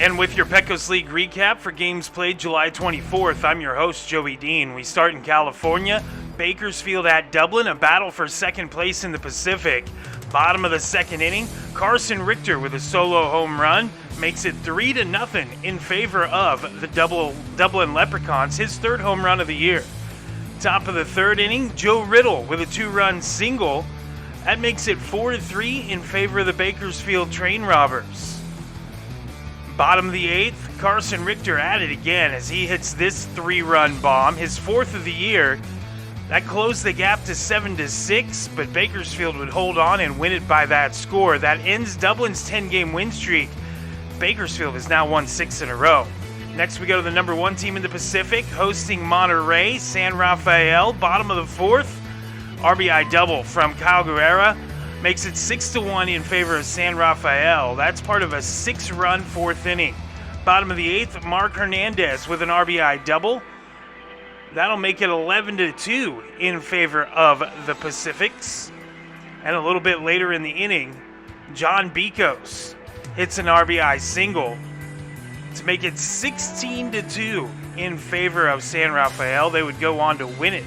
And with your Pecos League recap for games played July 24th, I'm your host, Joey Dean. We start in California. Bakersfield at Dublin, a battle for second place in the Pacific. Bottom of the second inning, Carson Richter with a solo home run makes it 3-0 in favor of the Dublin Leprechauns, his third home run of the year. Top of the third inning, Joe Riddle with a 2-run single. That makes it 4-3 in favor of the Bakersfield Train Robbers. Bottom of the eighth, Carson Richter at it again as he hits this 3-run bomb, his fourth of the year. That closed the gap to 7-6, but Bakersfield would hold on and win it by that score. That ends Dublin's 10-game win streak. Bakersfield has now won 6 in a row. Next, we go to the number 1 team in the Pacific, hosting Monterey, San Rafael. Bottom of the fourth, RBI double from Kyle Guerrera makes it 6-1 in favor of San Rafael. That's part of a 6-run fourth inning. Bottom of the eighth, Mark Hernandez with an RBI double. That'll make it 11-2 in favor of the Pacifics. And a little bit later in the inning, John Pecos hits an RBI single to make it 16-2 in favor of San Rafael. They would go on to win it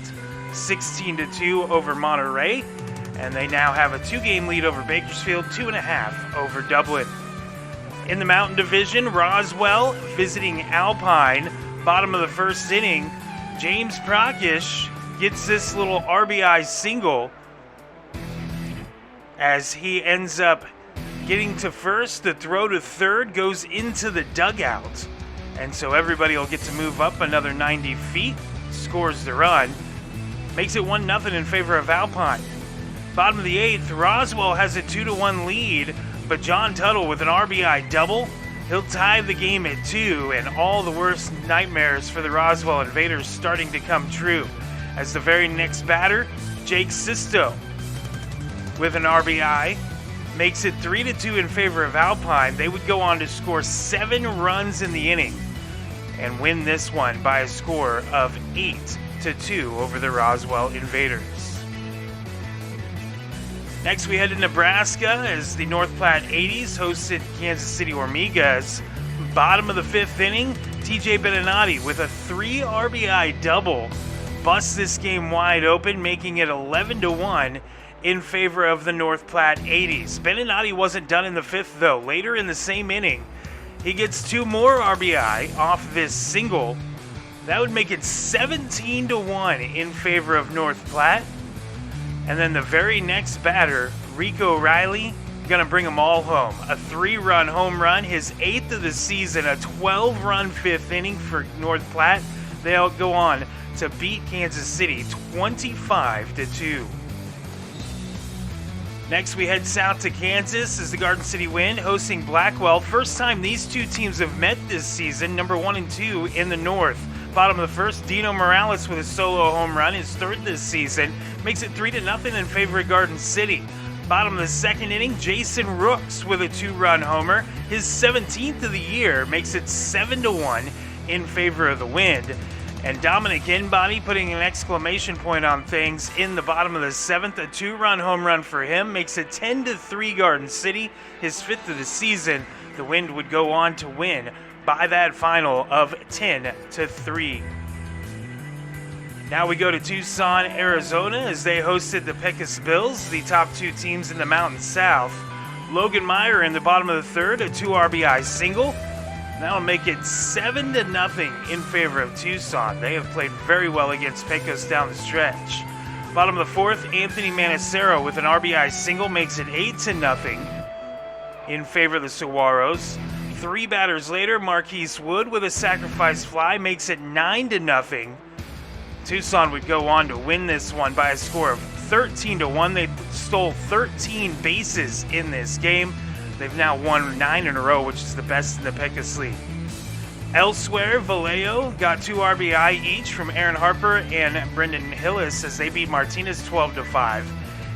16-2 over Monterey. And they now have a 2-game lead over Bakersfield, 2.5 over Dublin. In the Mountain Division, Roswell visiting Alpine. Bottom of the first inning, James Prakash gets this little RBI single as he ends up getting to first. The throw to third goes into the dugout. And so everybody will get to move up another 90 feet, scores the run, makes it 1-0 in favor of Alpine. Bottom of the eighth, Roswell has a 2-1 lead, but John Tuttle with an RBI double. He'll tie the game at 2, and all the worst nightmares for the Roswell Invaders starting to come true. As the very next batter, Jake Sisto with an RBI makes it 3-2 in favor of Alpine. They would go on to score 7 runs in the inning and win this one by a score of 8-2 over the Roswell Invaders. Next, we head to Nebraska as the North Platte 80s hosted Kansas City Hormigas. Bottom of the fifth inning, TJ Beninati with a 3 RBI double busts this game wide open, making it 11-1 in favor of the North Platte 80s. Beninati wasn't done in the fifth, though. Later in the same inning, he gets 2 more RBI off this single. That would make it 17-1 in favor of North Platte. And then the very next batter, Rico Riley, gonna bring them all home. A 3-run home run, his 8th of the season, a 12-run fifth inning for North Platte. They'll go on to beat Kansas City 25-2. Next, we head south to Kansas as the Garden City Wind hosting Blackwell. First time these two teams have met this season, number 1 and 2 in the North. Bottom of the first, Dino Morales with a solo home run, his 3rd this season, makes it 3-0 in favor of Garden City. Bottom of the second inning, Jason Rooks with a 2-run homer, his 17th of the year, makes it 7-1 in favor of the Wind. And Dominic Inbody putting an exclamation point on things in the bottom of the 7th, a 2-run home run for him, makes it 10-3 Garden City, his 5th of the season. The Wind would go on to win by that final of 10-3. Now we go to Tucson, Arizona as they hosted the Pecos Bills, the top 2 teams in the Mountain South. Logan Meyer in the bottom of the third, a 2 RBI single. That'll make it 7-0 in favor of Tucson. They have played very well against Pecos down the stretch. Bottom of the fourth, Anthony Manacero with an RBI single makes it 8-0 in favor of the Saguaros. 3 batters later, Marquise Wood with a sacrifice fly makes it 9-0. Tucson would go on to win this one by a score of 13-1. They stole 13 bases in this game. They've now won 9 in a row, which is the best in the Pecos League. Elsewhere, Vallejo got 2 RBI each from Aaron Harper and Brendan Hillis as they beat Martinez 12-5.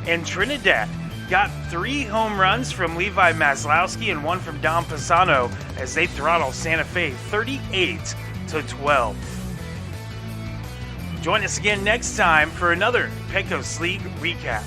And Trinidad got 3 home runs from Levi Maslowski and 1 from Dom Pisano as they throttle Santa Fe 38-12. Join us again next time for another Pecos League recap.